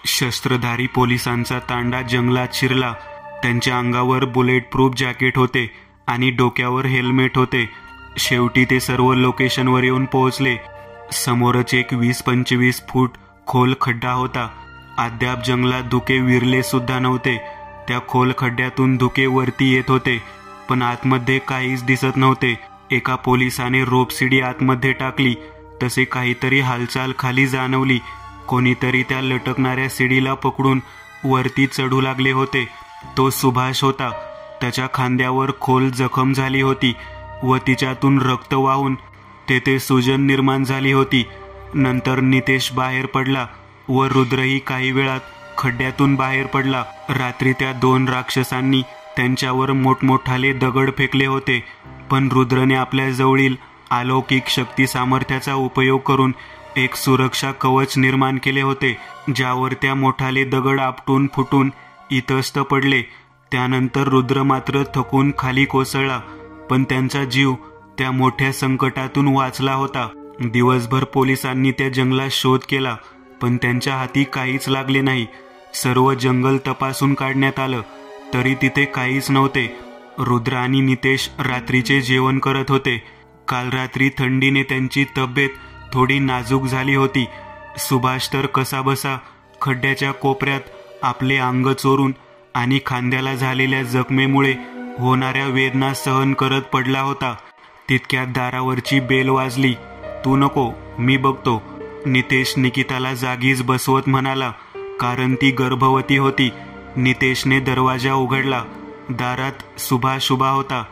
शस्त्रधारी पोलिसांचा तांडा जंगलात शिरला. त्यांच्या अंगावर बुलेट प्रूफ जॅकेट होते आणि डोक्यावर हेल्मेट होते. शेवटी ते सर्व लोकेशनवर येऊन पोहोचले. समोरच एक 20-25 फूट खोल खड्डा होता. अद्याप जंगलात धुके विरले सुद्धा नव्हते. त्या खोल खड्ड्यातून धुके वरती येत होते, पण आतमध्ये काहीच दिसत नव्हते. एका पोलिसाने रोपशिडी आतमध्ये टाकली तसे काहीतरी हालचाल खाली जाणवली. कोणीतरी त्या लटकणाऱ्या शिडीला पकडून वरती चढू लागले होते. तो सुभाष होता. त्याच्या खांद्यावर खोल जखम झाली होती व तिच्यातून रक्त वाहून तेथे सूजन निर्माण झाली होती. नंतर नितेश बाहेर पडला व रुद्रही काही वेळात खड्ड्यातून बाहेर पडला. रात्री त्या 2 राक्षसांनी त्यांच्यावर मोठमोठाले दगड फेकले होते, पण रुद्रने आपल्या जवळील अलौकिक शक्ती सामर्थ्याचा उपयोग करून एक सुरक्षा कवच निर्माण केले होते, ज्यावर त्या मोठाले दगड आपटून फुटून इतस्त पडले. त्यानंतर रुद्र मात्र थकून खाली कोसळला, पण त्यांचा जीव त्या मोठ्या संकटातून वाचला होता. दिवसभर पोलिसांनी त्या जंगलात शोध केला, पण त्यांच्या हाती काहीच लागले नाही. सर्व जंगल तपासून काढण्यात आलं, तरी तिथे काहीच नव्हते. रुद्र आणि नितेश रात्रीचे जेवण करत होते. काल रात्री थंडीने त्यांची तब्येत थोडी नाजूक झाली होती. सुभाष तर कसाबसा खड्ड्याच्या कोपऱ्यात आपले अंग चोरून आणि खांद्याला झालेल्या जखमेमुळे होणाऱ्या वेदना सहन करत पडला होता. तितक्यात दारावरची बेल वाजली. तू नको, मी बघतो, नितेश निकिताला जागीच बसवत म्हणाला, कारण ती गर्भवती होती. नितेशने दरवाजा उघडला. दारात सुभाष उभा होता.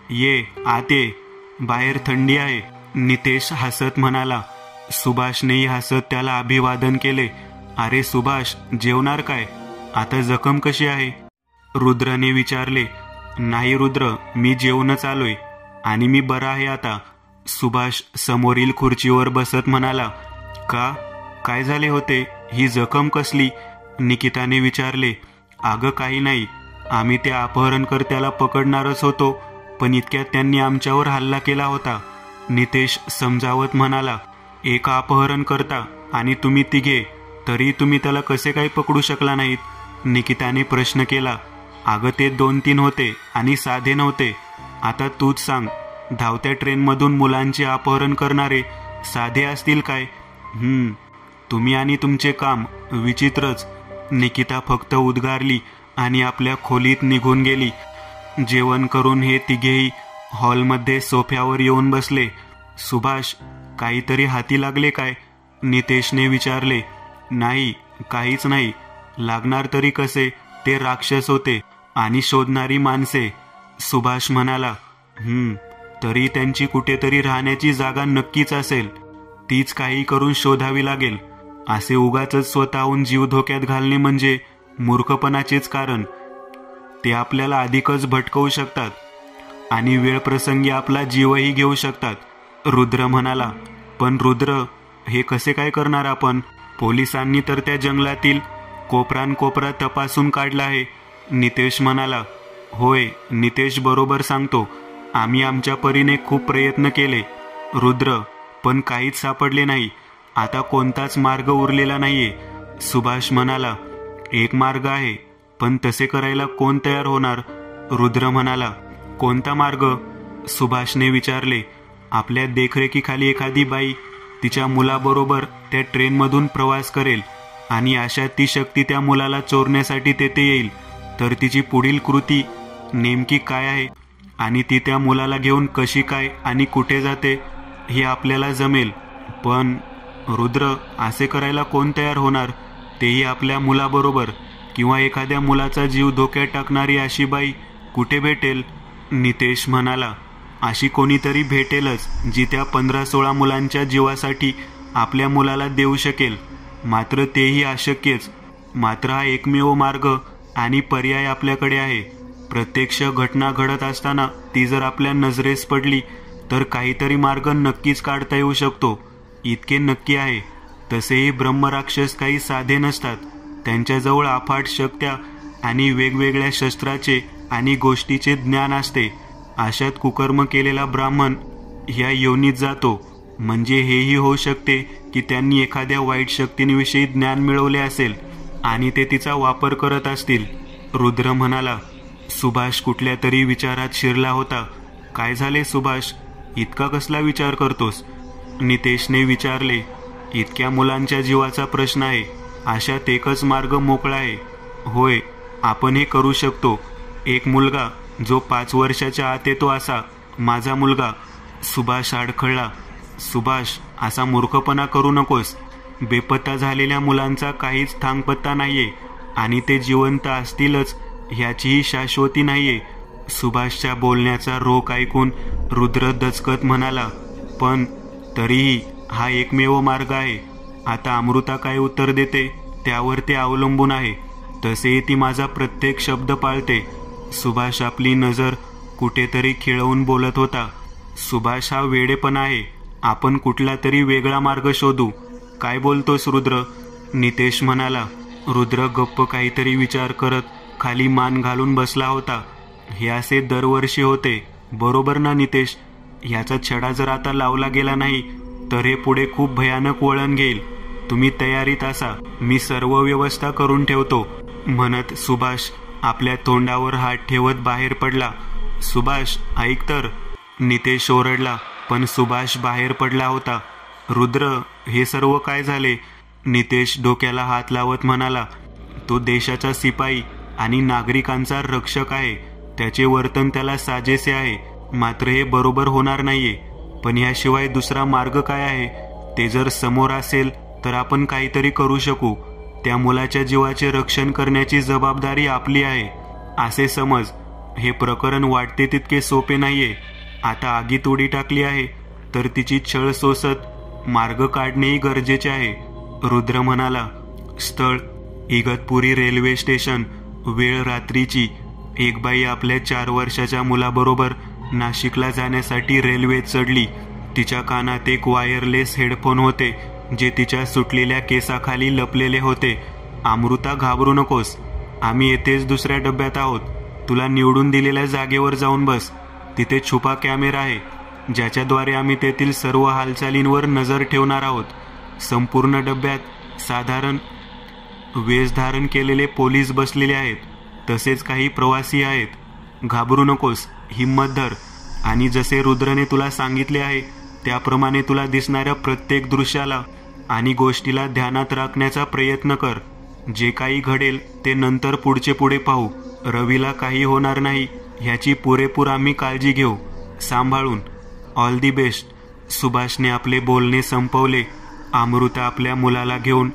ये आत ये, बाहेर थंडी आहे, नितेश हसत म्हणाला. सुभाषनेही हसत त्याला अभिवादन केले. अरे सुभाष, जेवणार काय? आता जखम कशी आहे? रुद्रने विचारले. नाही रुद्र, मी जेवूनच आलोय आणि मी बरा आहे आता, सुभाष समोरील खुर्चीवर बसत म्हणाला. का, काय झाले होते? ही जखम कसली? निकिताने विचारले. अगं काही नाही, आम्ही त्या अपहरणकर्त्याला पकडणारच होतो, पण इतक्यात त्यांनी आमच्यावर हल्ला केला होता, नितेश समजावत म्हणाला. एक अपहरणकर्ता आणि तुम्ही तिघे, तरी तुम्ही त्याला कसे काय पकडू शकला नाहीत? निकिताने प्रश्न केला. अगं ते 2-3 होते आणि साधे नव्हते. आता तूच सांग, धावत्या ट्रेनमधून मुलांचे अपहरण करणारे साधे असतील काय? तुम्ही आणि तुमचे काम विचित्रच, निकिता फक्त उद्गारली आणि आपल्या खोलीत निघून गेली. जेवण करून हे तिघेही हॉलमध्ये सोफ्यावर येऊन बसले. सुभाष, काहीतरी हाती लागले काय? नितेशने विचारले. नाही, काहीच नाही. लागणार तरी कसे? ते राक्षस होते आणि शोधणारी माणसे, सुभाष म्हणाला. तरी त्यांची कुठेतरी राहण्याची जागा नक्कीच असेल. तीच काही करून शोधावी लागेल. असे उगाचच स्वतःहून जीव धोक्यात घालणे म्हणजे मूर्खपणाचेच कारण. ते आपल्याला अधिकच भटकवू शकतात आणि वेळ प्रसंगी आपला जीवही घेऊ शकतात, रुद्र म्हणाला. पण रुद्र, हे कसे काय करणार आपण? पोलिसांनी तर त्या जंगलातील कोपरानकोपरा तपासून काढला आहे, नितेश म्हणाला. होय, नितेश बरोबर सांगतो. आम्ही आमच्या परीने खूप प्रयत्न केले, रुद्र, पण काहीच सापडले नाही. आता कोणताच मार्ग उरलेला नाहीये, सुभाष म्हणाला. एक मार्ग आहे, पण तसे करायला कोण तयार होणार? रुद्र म्हणाला. कोणता मार्ग? सुभाषने विचारले. आपल्या देखरेखीखाली एखादी बाई तिच्या मुलाबरोबर त्या ट्रेनमधून प्रवास करेल आणि अशा ती शक्ती त्या मुलाला चोरण्यासाठी तेथे येईल, तर तिची पुढील कृती नेमकी काय आहे आणि ती त्या मुलाला घेऊन कशी काय आणि कुठे जाते हे आपल्याला जमेल. पण रुद्र, असे करायला कोण तयार होणार? तेही आपल्या मुलाबरोबर? किंवा एखाद्या मुलाचा जीव धोक्यात टाकणारी अशी बाई कुठे भेटेल? नितेश म्हणाला. अशी कोणीतरी भेटेलच, जी त्या 15-16 मुलांच्या जीवासाठी आपल्या मुलाला देऊ शकेल. मात्र तेही अशक्यच. मात्र हा एकमेव मार्ग आणि पर्याय आपल्याकडे आहे. प्रत्यक्ष घटना घडत असताना ती जर आपल्या नजरेस पडली तर काहीतरी मार्ग नक्कीच काढता येऊ शकतो. इतके नक्की आहे. तसेही ब्रह्मराक्षस काही साधे नसतात. त्यांच्याजवळ अफाट शक्त्या आणि वेगवेगळ्या शस्त्राचे आणि गोष्टीचे ज्ञान असते. अशात कुकर्म केलेला ब्राह्मण ह्या योनीत जातो. म्हणजे हेही होऊ शकते की त्यांनी एखाद्या वाईट शक्तींविषयी ज्ञान मिळवले असेल आणि ते तिचा वापर करत असतील. रुद्र म्हणाला. सुभाष कुठल्या तरी विचारात शिरला होता. काय झाले सुभाष, इतका कसला विचार करतोस? नितेशने विचारले. इतक्या मुलांच्या जीवाचा प्रश्न आहे, अशात एकच मार्ग मोकळा आहे. होय, आपण हे करू शकतो. एक मुलगा जो 5 वर्षाच्या आत येतो असा माझा मुलगा. सुभाष अडखळला. सुभाष, असा मूर्खपणा करू नकोस. बेपत्ता झालेल्या मुलांचा काहीच थांगपत्ता नाहीये आणि ते जिवंत असतीलच ह्याचीही शाश्वती नाहीये. सुभाषच्या बोलण्याचा रोख ऐकून रुद्र दचकत म्हणाला. पण तरीही हा एकमेव मार्ग आहे. आता अमृता काय उत्तर देते त्यावर ते अवलंबून आहे. तसेही ती माझा प्रत्येक शब्द पाळते. सुभाष आपली नजर कुठेतरी खिळवून बोलत होता. सुभाष, हा वेडेपणा आहे. आपण कुठला तरी वेगळा मार्ग शोधू. काय बोलतोस रुद्र? नितेश म्हणाला. रुद्र गप्प काहीतरी विचार करत खाली मान घालून बसला होता. हे असे दरवर्षी होते, बरोबर ना नितेश? ह्याचा छडा जर आता लावला गेला नाही तर हे पुढे खूप भयानक वळण घेईल. तुम्ही तयारीत असा, मी सर्व व्यवस्था करून ठेवतो, म्हणत सुभाष आपल्या तोंडावर हात ठेवत बाहेर पडला. सुभाष, ऐक तर, नितेश ओरडला. पण सुभाष बाहेर पडला होता. रुद्र, हे सर्व काय झाले? नितेश डोक्याला हात लावत म्हणाला. तो देशाचा सिपाई आणि नागरिकांचा रक्षक आहे. त्याचे वर्तन त्याला साजेसे आहे, मात्र हे बरोबर होणार नाहीये. पण याशिवाय दुसरा मार्ग काय आहे? ते जर समोर असेल तर आपण काहीतरी करू शकू. त्या मुलाच्या जीवाचे रक्षण करण्याची जबाबदारी आपली आहे असे समज. हे प्रकरण वाटते तितके सोपे नाहीये. आता आगीत उडी टाकली आहे तर तिची छळ सोसत मार्ग काढणेही गरजेचे आहे. रुद्र म्हणाला. स्थळ इगतपुरी रेल्वे स्टेशन. वेळ रात्रीची. एक बाई आपल्या 4 वर्षाच्या मुलाबरोबर नाशिकला जाण्यासाठी रेल्वेत चढली. तिच्या कानात एक वायरलेस हेडफोन होते जे तिच्या सुटलेल्या केसाखाली लपलेले होते. अमृता, घाबरू नकोस. आम्ही येथेच दुसऱ्या डब्यात आहोत. तुला निवडून दिलेल्या जागेवर जाऊन बस. तिथे छुपा कॅमेरा आहे ज्याच्याद्वारे आम्ही तेथील सर्व हालचालींवर नजर ठेवणार आहोत. संपूर्ण डब्यात साधारण वेश धारण केलेले पोलीस बसलेले आहेत. तसेच काही प्रवासी आहेत. घाबरू नकोस, हिम्मत धर आणि जसे रुद्रने तुला सांगितले आहे त्याप्रमाणे तुला दिसणाऱ्या प्रत्येक दृश्याला आणि गोष्टीला ध्यानात राखण्याचा प्रयत्न कर. जे काही घडेल ते नंतर पुढचे पुढे पाहू. रवीला काही होणार नाही ह्याची पुरेपूर आम्ही काळजी घेऊ. सांभाळून. All the best. सुभाषने आपले बोलणे संपवले. अमृता आपल्या मुलाला घेऊन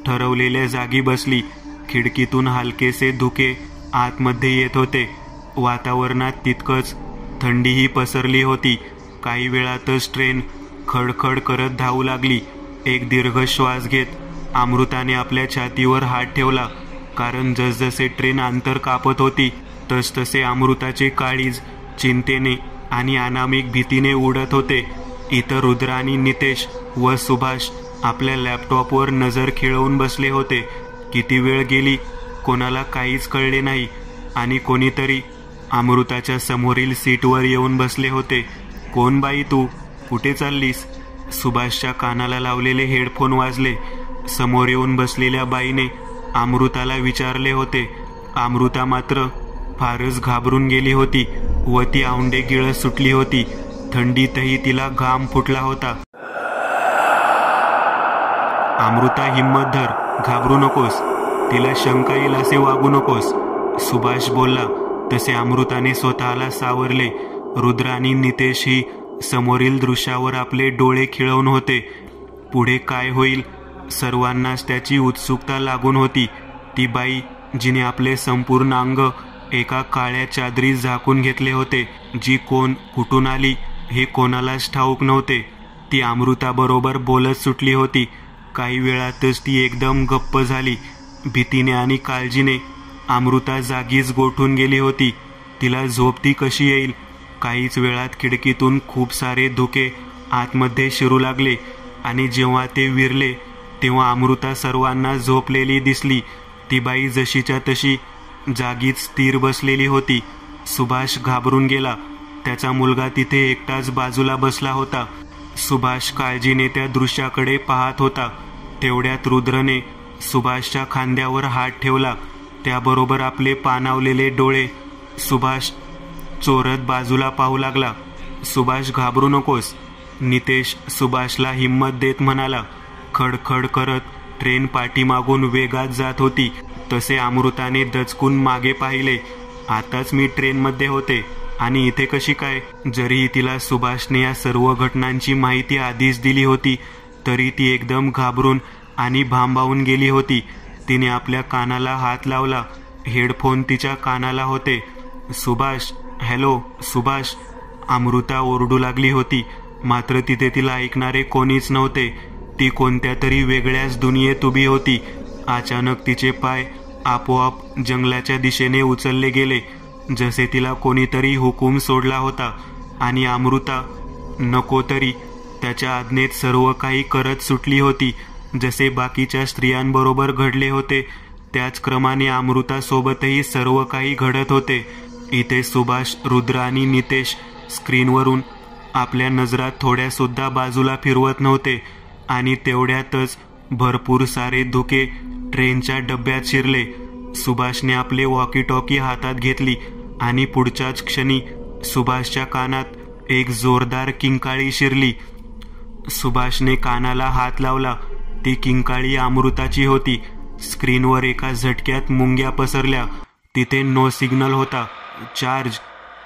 ठरवलेल्या जागी बसली. खिडकीतून हलकेसे धुके आतमध्ये येत होते. वातावरणात तितकंच थंडीही पसरली होती. काही वेळातच ट्रेन खडखड करत धावू लागली. एक दीर्घ श्वास घेत अमृताने आपल्या छातीवर हात ठेवला, कारण जसजसे ट्रेन अंतर कापत होती तसतसे अमृताचे काळीज चिंतेने आणि अनामिक भीतीने उडत होते. इतर रुद्र आणि नितेश व सुभाष आपल्या लॅपटॉपवर नजर खिळवून बसले होते. किती वेळ गेली कोणाला काहीच कळले नाही आणि कोणीतरी अमृताच्या समोरील सीटवर येऊन बसले होते. कोण बाई तू? कुठे चाललीस? सुभाषच्या कानाला लावलेले हेडफोन वाजले. समोर येऊन बसलेल्या बाईने अमृताला विचारले होते. अमृता मात्र फारच घाबरून गेली होती व ती औंढे गिळत सुटली होती. थंडीतही तिला घाम फुटला होता. अमृता, हिम्मत धर, घाबरू नकोस. तिला शंका येईल असे वागू नकोस. सुभाष बोलला तसे अमृताने स्वतःला सावरले. रुद्र आणि नितेशही समोरील दृश्यावर आपले डोळे खिळवून होते. पुढे काय होईल सर्वांनाच त्याची उत्सुकता लागून होती. ती बाई जिने आपले संपूर्ण अंग एका काळ्या चादरीत झाकून घेतले होते, जी कोण कुठून आली हे कोणालाच ठाऊक नव्हते, ती अमृताबरोबर बोलत सुटली होती. काही वेळातच ती एकदम गप्प झाली. भीतीने आणि काळजीने अमृता जागीच गोठून गेली होती. तिला झोप ती कशी येईल? काहीच वेळात खिडकीतून खूप सारे धुके आतमध्ये शिरू लागले आणि जेव्हा ते विरले तेव्हा अमृता सर्वांना झोपलेली दिसली. ती बाई जशीच्या तशी जागीच स्थिर बसलेली होती. सुभाष घाबरून गेला. त्याचा मुलगा तिथे एकटाच बाजूला बसला होता. सुभाष काळजीने त्या दृश्याकडे पाहत होता. तेवढ्यात रुद्रने सुभाषच्या खांद्यावर हात ठेवला. त्याबरोबर आपले पाणावलेले डोळे सुभाष चोरत बाजूला पाहू लागला. सुभाष, घाबरू नकोस, नितेश सुभाषला हिम्मत देत म्हणाला. खडखड करत ट्रेन पाठीमागून वेगात जात होती. तसे अमृताने दचकून मागे पाहिले. आताच मी ट्रेनमध्ये होते आणि इथे कशी काय? जरी तिला सुभाषने या सर्व घटनांची माहिती आधीच दिली होती तरी ती एकदम घाबरून आणि भांबावून गेली होती. तिने आपल्या कानाला हात लावला. हेडफोन तिच्या कानाला होते. सुभाष, हॅलो सुभाष, अमृता ओरडू लागली होती. मात्र तिथे तिला ऐकणारे कोणीच नव्हते. ती कोणत्या तरी वेगळ्याच दुनियेत उभी होती. अचानक तिचे पाय आपोआप जंगलाच्या दिशेने उचलले गेले, जसे तिला कोणीतरी हुकूम सोडला होता. आणि अमृता नको तरी त्याच्या आज्ञेत सर्व काही करत सुटली होती. जसे बाकीच्या स्त्रियांबरोबर घडले होते त्याच क्रमाने अमृतासोबतही सर्व काही घडत होते. इथे सुभाष, रुद्र आणि नितेश स्क्रीनवरून आपल्या नजरा थोड्या सुद्धा बाजूला फिरवत नव्हते. आणि तेवढ्यातच भरपूर सारे धुके ट्रेनच्या डब्यात शिरले. सुभाषने आपले वॉकी टॉकी हातात घेतली आणि पुढच्याच क्षणी सुभाषच्या कानात एक जोरदार किंकाळी शिरली. सुभाषने कानाला हात लावला. ती किंकाळी अमृताची होती. स्क्रीनवर एका झटक्यात मुंग्या पसरल्या. तिथे नो सिग्नल होता. चार्ज,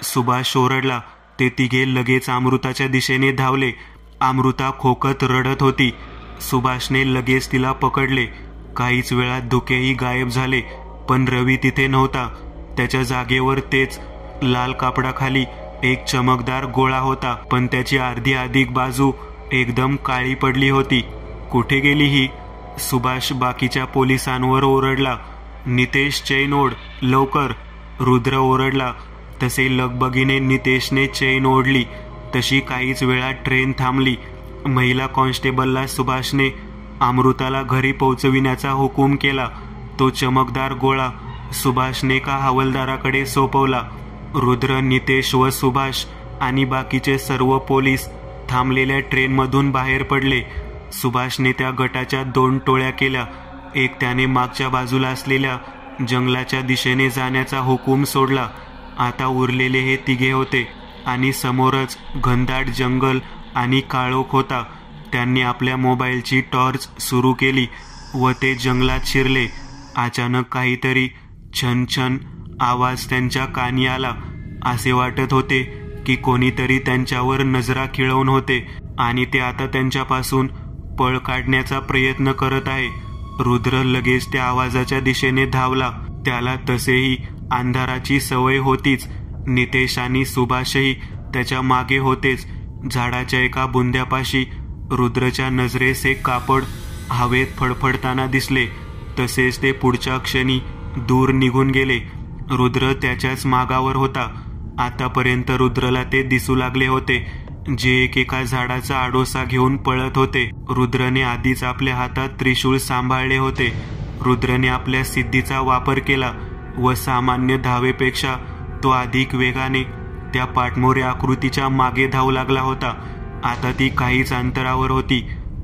सुभाष ओरडला. ते तिघे लगेच अमृताच्या दिशेने धावले. अमृता खोकत रडत होती. सुभाषने लगेच तिला पकडले. काहीच वेळात धुकेही गायब झाले. पण रवी तिथे नव्हता. त्याच्या जागेवर तेच लाल कापडाखाली एक चमकदार गोळा होता, पण त्याची अर्धी अधिक बाजू एकदम काळी पडली होती. कुठे गेली ही? सुभाष बाकीच्या पोलिसांवर ओरडला. नितेश, चैन ओढ लवकर, रुद्र ओरडला. तसे लगबगीने नितेशने चैन ओढली. तशी काहीच वेळात ट्रेन थांबली. महिला कॉन्स्टेबलला सुभाषने अमृताला घरी पोहोचविण्याचा हुकूम केला. तो चमकदार गोळा सुभाषने एका हवालदाराकडे सोपवला. रुद्र, नितेश व सुभाष आणि बाकीचे सर्व पोलीस थांबलेल्या ट्रेनमधून बाहेर पडले. सुभाषने त्या गटाच्या 2 टोळ्या केल्या. एक त्याने मागच्या बाजूला असलेल्या जंगलाच्या दिशेने जाण्याचा हुकूम सोडला. आता उरलेले हे तिघे होते आणि समोरच घनदाट जंगल आणि काळोख होता. त्यांनी आपल्या मोबाईलची टॉर्च सुरू केली व ते जंगलात शिरले. अचानक काहीतरी छन छन आवाज त्यांच्या कानी आला. असे वाटत होते की कोणीतरी त्यांच्यावर नजरा खिळवून होते आणि ते आता त्यांच्यापासून पळ काढण्याचा प्रयत्न करत आहे. रुद्र लगेच त्या आवाजाच्या दिशेने धावला. त्याला तसेही अंधाराची सवय होतीच. नितेश आणि सुभाषही त्याच्या मागे होतेच. झाडाच्या एका बुंद्यापाशी रुद्रच्या नजरेस एक कापड हवेत फडफडताना दिसले. तसेच ते पुढच्या क्षणी दूर निघून गेले. रुद्र त्याच्याच मागावर होता. आतापर्यंत रुद्रला ते दिसू लागले होते जे एका झाडाचा आडोसा घेऊन पळत होते. रुद्रने आधीच आपल्या हातात त्रिशूळ सांभाळले होते. रुद्रने आपल्या सिद्धीचा वापर केला व सामान्य धावेपेक्षा तो अधिक वेगाने त्या पाठमोऱ्या आकृतीच्या मागे धावू लागला होता. आता ती काहीच अंतरावर होती.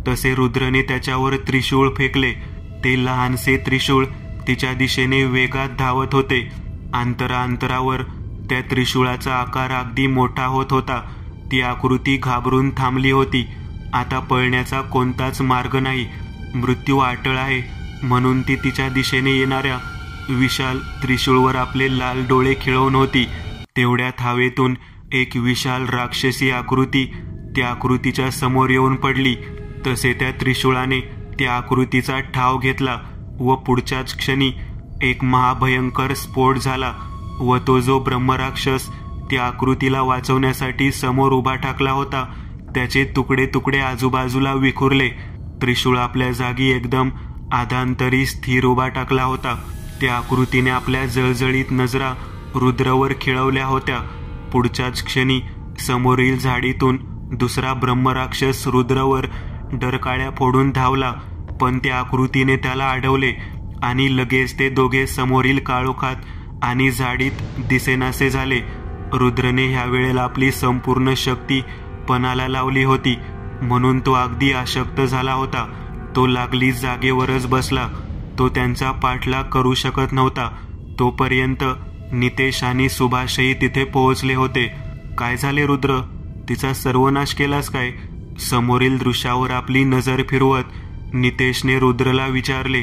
तसे रुद्रने त्याच्यावर त्रिशूळ फेकले. ते लहानसे त्रिशूळ तिच्या दिशेने वेगात धावत होते. अंतरावर त्या त्रिशूळाचा आकार अगदी मोठा होत होता. ती आकृती घाबरून थांबली होती. आता पळण्याचा कोणताच मार्ग नाही. मृत्यू अटळ आहे म्हणून ती तिच्या दिशेने येणाऱ्या विशाल त्रिशूळवर आपले लाल डोळे खिळवून होती. तेवढ्यात हवेतून एक विशाल राक्षसी आकृती त्या आकृतीच्या समोर येऊन पडली. तसे त्या त्रिशूळाने त्या आकृतीचा ठाव घेतला व पुढच्याच क्षणी एक महाभयंकर स्फोट झाला व तो जो ब्रह्मराक्षस त्या आकृतीला वाचवण्यासाठी समोर उभा ठाकला होता त्याचे तुकडे तुकडे आजूबाजूला विखुरले. त्रिशूळ आपल्या जागी एकदम आधांतरी स्थिर उभा टाकला होता. त्या आकृतीने आपल्या जळजळीत नजरा रुद्रवर खिळवल्या होत्या. पुढच्याच क्षणी समोरील झाडीतून दुसरा ब्रह्मराक्षस रुद्रवर डरकाळ्या फोडून धावला. पण त्या आकृतीने त्याला अडवले आणि लगेच ते दोघे समोरील काळोखात आणि झाडीत दिसेनासे झाले. रुद्रने ह्या वेळेला आपली संपूर्ण शक्ती पणाला लावली होती म्हणून तो अगदी अशक्त झाला होता. तो लागलीच जागेवरच बसला. तो त्यांचा पाठलाग करू शकत नव्हता. तोपर्यंत नितेश आणि सुभाषही तिथे पोहोचले होते. काय झाले रुद्र, तिचा सर्वनाश केलास काय? समोरील दृश्यावर आपली नजर फिरवत नितेशने रुद्रला विचारले.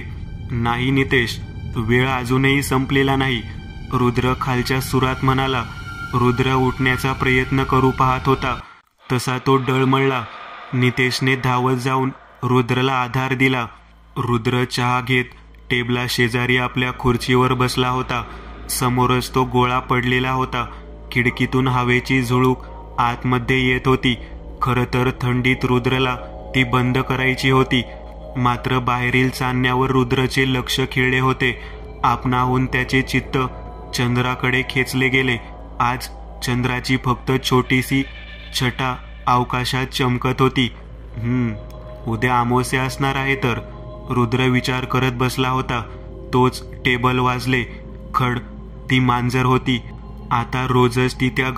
नाही नितेश, वेळ अजूनही संपलेला नाही, रुद्र खालच्या सुरात म्हणाला. रुद्र उठण्याचा प्रयत्न करू पाहत होता तसा तो डळमळला. नितेशने धावत जाऊन रुद्रला आधार दिला. रुद्र चहा घेत टेबला शेजारी आपल्या खुर्चीवर बसला होता. समोरच तो गोळा पडलेला होता. खिडकीतून हवेची झुळूक आतमध्ये येत होती. खरं तर थंडीत रुद्रला ती बंद करायची होती, मात्र बाहेरील चांदण्यावर रुद्रचे लक्ष खिळले होते. आपणाहून त्याचे चित्त चंद्राकडे खेचले गेले. आज चंद्राची फक्त छोटीशी छटा अवकाशात चमकत होती. उद्या अमावस्या असणार आहे तर, रुद्र विचार करत बसला होता. तोच टेबल वाजले. खड ती मांजर होती. आता रोजच ती त्या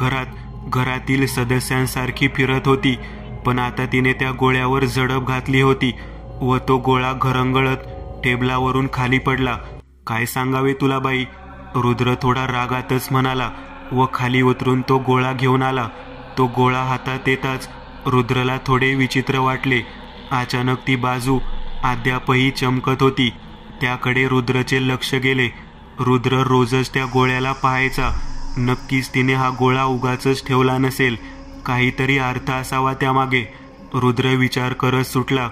घरातील सदस्यांसारखी फिरत होती, पण आता तिने त्या गोळ्यावर झडप घातली होती व तो गोळा घरंगळत टेबलावरून खाली पडला. काय सांगावे तुला बाई, रुद्र थोडा रागातच म्हणाला व खाली उतरून तो गोळा घेऊन आला. तो गोळा हातात येताच रुद्रला थोडे विचित्र वाटले. अचानक ती बाजू अद्यापही चमकत होती. त्याकडे रुद्रचे लक्ष गेले. रुद्र रोजच त्या गोळ्याला पाहायचा. नक्कीच तिने हा गोळा उगाचच ठेवला नसेल, काहीतरी अर्थ असावा त्यामागे. रुद्र विचार करत सुटला.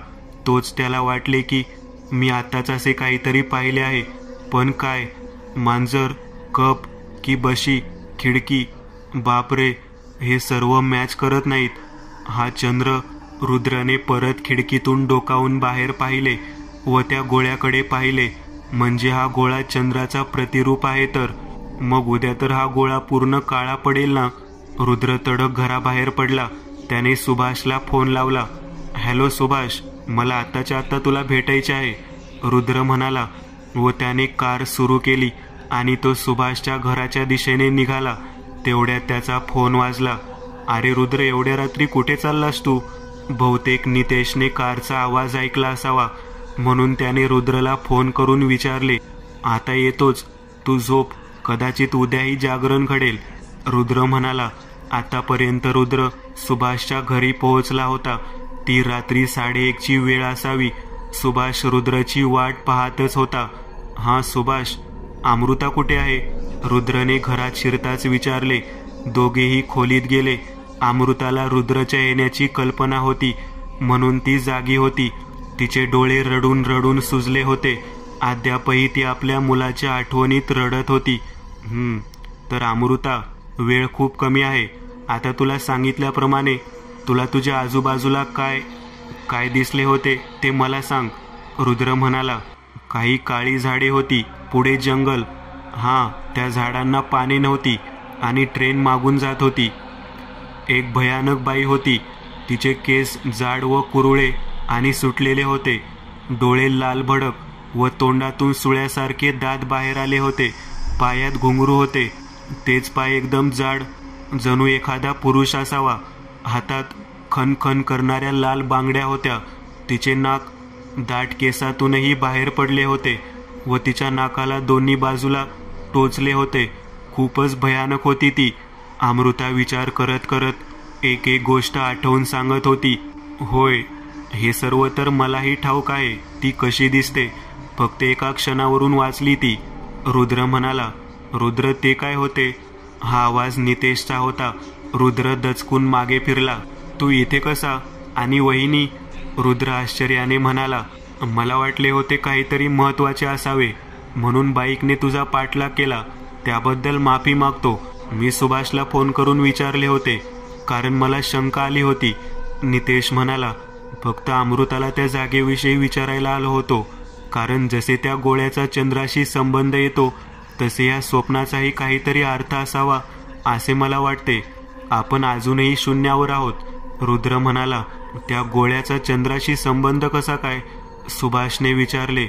तोच त्याला वाटले की मी आताच असे काहीतरी पाहिले आहे, पण काय? मांजर, कप की बशी, खिडकी? बापरे, हे सर्व मॅच करत नाहीत. हा चंद्र? रुद्रने परत खिडकीतून डोकावून बाहेर पाहिले व त्या गोळ्याकडे पाहिले. म्हणजे हा गोळा चंद्राचा प्रतिरूप आहे तर मग उद्या तर हा गोळा पूर्ण काळा पडेल ना. रुद्र तडक घराबाहेर पडला. त्याने सुभाषला फोन लावला. हॅलो सुभाष, मला आत्ताच्या आत्ता तुला भेटायचे आहे, रुद्र म्हणाला व त्याने कार सुरू केली आणि तो सुभाषच्या घराच्या दिशेने निघाला. तेवढ्यात त्याचा फोन वाजला. अरे रुद्र, एवढ्या रात्री कुठे चाललास तू? बहुतेक नितेशने कारचा आवाज ऐकला असावा, म्हणून त्याने रुद्रला फोन करून विचारले. आता येतोच, तू झोप, कदाचित उद्याही जागरण घडेल, रुद्र म्हणाला. आतापर्यंत रुद्र सुभाषच्या घरी पोहोचला होता. ती रात्री 1:30ची वेळ असावी. सुभाष रुद्रची वाट पाहतच होता. हा सुभाष, अमृता कुठे आहे? रुद्रने घरात शिरताच विचारले. दोघेही खोलीत गेले. अमृताला रुद्रच्या येण्याची कल्पना होती, म्हणून ती जागी होती. तिचे डोळे रडून रडून सुजले होते. अद्यापही ती आपल्या मुलाच्या आठवणीत रडत होती. तर अमृता, वेळ खूप कमी आहे. आता तुला सांगितल्याप्रमाणे तुला तुझ्या आजूबाजूला काय काय दिसले होते ते मला सांग, रुद्र म्हणाला. काही काळी झाडे होती, पुढे जंगल. त्या झाडांना पाने नव्हती आणि ट्रेन मागून जात होती. एक भयानक बाई होती. तिचे केस जाड व कुरुळे आणि सुटलेले होते. डोळे लाल भडक व तोंडातून सुळ्यासारखे दात बाहेर आले होते. पायात घुंगरू होते. तेच पाय एकदम जाड, जणू एखादा पुरुष असावा. हातात खनखन करणाऱ्या लाल बांगड्या होत्या. तिचे नाक दाट केसातूनही बाहेर पडले होते व तिच्या नाकाला दोन्ही बाजूला टोचले होते. खूपच भयानक होती ती. अमृता विचार करत करत एक एक गोष्ट आठवून सांगत होती. होय, हे सर्व तर मलाही ठाऊक आहे, ती कशी दिसते, फक्त एका क्षणावरून वाचली ती, रुद्र म्हणाला. रुद्र, ते काय होते? हा आवाज नितेशचा होता. रुद्र दचकून मागे फिरला. तू इथे कसा? आणि वहिनी? रुद्र आश्चर्याने म्हणाला. मला वाटले होते काहीतरी महत्वाचे असावे, म्हणून बाईकने तुझा पाठलाग केला, त्याबद्दल माफी मागतो. मी सुभाषला फोन करून विचारले होते, कारण मला शंका आली होती, नितेश म्हणाला. फक्त अमृताला त्या जागेविषयी विचारायला आलो होतो, कारण जसे त्या गोळ्याचा चंद्राशी संबंध येतो तसे या स्वप्नाचाही काहीतरी अर्थ असावा असे मला वाटते. आपण अजूनही शून्यावर आहोत, रुद्र म्हणाला. त्या गोळ्याचा चंद्राशी संबंध कसा काय? सुभाषने विचारले.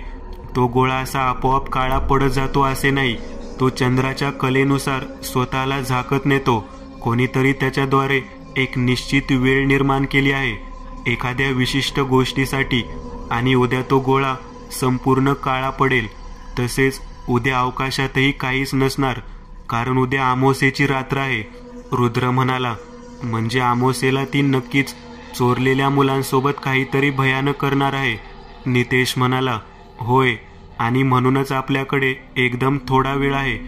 तो गोळा असा आपोआप काळा पडत जातो असे नाही. तो चंद्राच्या कलेनुसार स्वतःला झाकत नेतो. कोणीतरी त्याच्याद्वारे एक निश्चित वेळ निर्माण केली आहे एखाद्या विशिष्ट गोष्टीसाठी, आणि उद्या तो गोळा संपूर्ण काळा पडेल. तसेच उद्या अवकाशातही काहीच नसणार, कारण उद्या अमावास्येची रात्र आहे. रुद्र म्हणाला. म्हणजे अमावास्येला ती नक्कीच चोरलेल्या मुलांसोबत काहीतरी भयानक करणार आहे. नितेश म्हणाला. होय, आणि म्हणूनच आपल्याकडे एकदम थोडा वेळ आहे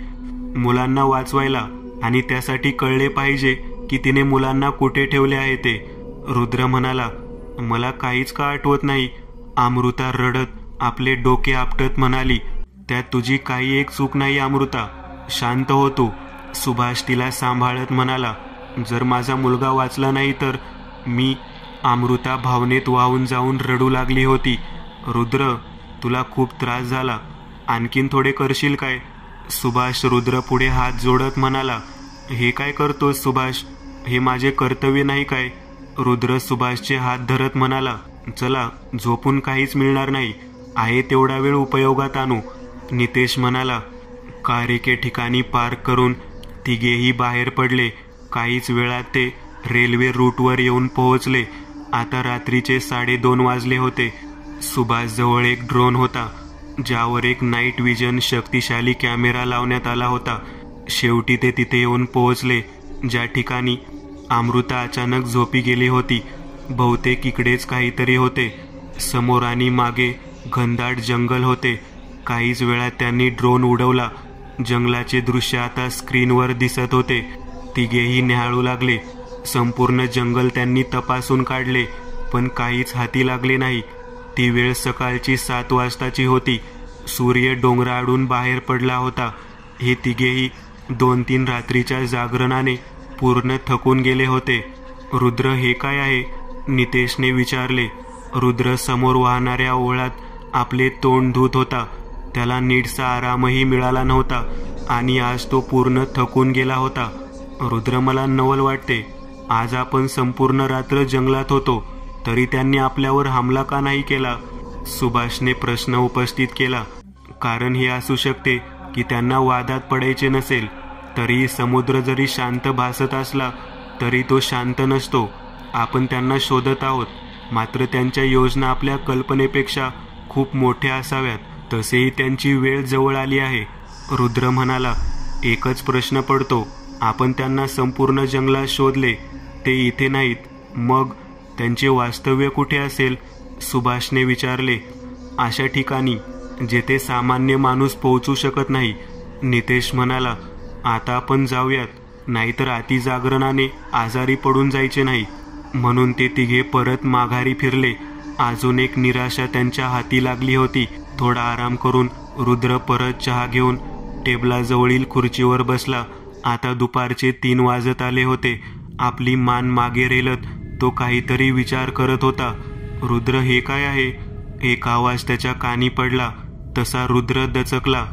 मुलांना वाचवायला, आणि त्यासाठी कळले पाहिजे की तिने मुलांना कुठे ठेवले आहे ते. रुद्र म्हणाला. मला काहीच का आठवत नाही. अमृता रडत आपले डोके आपटत म्हणाली. त्यात तुझी काही एक चूक नाही अमृता, शांत हो तू. सुभाष तिला सांभाळत म्हणाला. जर माझा मुलगा वाचला नाही तर मी. अमृता भावनेत वाहून जाऊन रडू लागली होती. रुद्र, तुला खूप त्रास झाला, आणखीन थोडे करशील काय? सुभाष रुद्र पुढे हात जोडत म्हणाला. हे काय करतोस सुभाष, हे माझे कर्तव्य नाही काय? रुद्र सुभाषचे हात धरत म्हणाला. चला, झोपून काहीच मिळणार नाही, आहे तेवढा वेळ उपयोगात आणू. नितेश म्हणाला. कार एके ठिकाणी पार्क करून तिघेही बाहेर पडले. काहीच वेळात ते रेल्वे रूटवर येऊन पोहोचले. आता रात्रीचे 2:30 वाजले होते. सुभाष जवळ एक ड्रोन होता, ज्यावर एक नाईट विजन शक्तिशाली कॅमेरा लावण्यात आला होता. शेवटी ते तिथे येऊन पोहोचले, ज्या ठिकाणी अमृता अचानक झोपी गेली होती. बहुतेक इकडेच काहीतरी होते. समोर आणि मागे घनदाट जंगल होते. काहीच वेळात त्यांनी ड्रोन उडवला. जंगलाचे दृश्य आता स्क्रीनवर दिसत होते. तिघेही निहाळू लागले. संपूर्ण जंगल त्यांनी तपासून काढले, पण काहीच हाती लागले नाही. ती वेळ सकाळची 7 वाजताची होती. सूर्य डोंगराआडून बाहेर पडला होता. हे तिघेही 2-3 रात्रीच्या जागरणाने पूर्ण थकून गेले होते. रुद्र, हे काय आहे? नितेशने विचारले. रुद्र समोर वाहणाऱ्या ओळात आपले तोंड धुत होता. त्याला नीटसा आरामही मिळाला नव्हता, आणि आज तो पूर्ण थकून गेला होता. रुद्र, मला नवल वाटते. आज आपण संपूर्ण रात्र जंगलात होतो, तरी त्यांनी आपल्यावर हमला का नाही केला? सुभाषने प्रश्न उपस्थित केला. कारण हे असू शकते की त्यांना वादात पडायचे नसेल. तरी समुद्र जरी शांत भासत असला तरी तो शांत नसतो. आपण त्यांना शोधत आहोत, मात्र त्यांच्या योजना आपल्या कल्पनेपेक्षा खूप मोठ्या असाव्यात. तसेही त्यांची वेळ जवळ आली आहे. रुद्र म्हणाला. एकच प्रश्न पडतो, आपण त्यांना संपूर्ण जंगलात शोधले, ते इथे नाहीत, मग त्यांचे वास्तव्य कुठे असेल? सुभाषने विचारले. अशा ठिकाणी जेथे सामान्य माणूस पोहोचू शकत नाही. नितेश म्हणाला. आता आपण जाऊयात, नाहीतर अतिजागरणाने आजारी पडून जायचे नाही. म्हणून ते तिघे परत माघारी फिरले. अजून एक निराशा त्यांच्या हाती लागली होती. थोडा आराम करून रुद्र परत चहा घेऊन टेबलाजवळील खुर्चीवर बसला. आता दुपारचे 3 वाजत आले होते. आपली मान मागे रेलत तो काहीतरी विचार करत होता. रुद्र, हे काय आहे? एक आवाज त्याच्या कानी पडला. तसा रुद्र दचकला.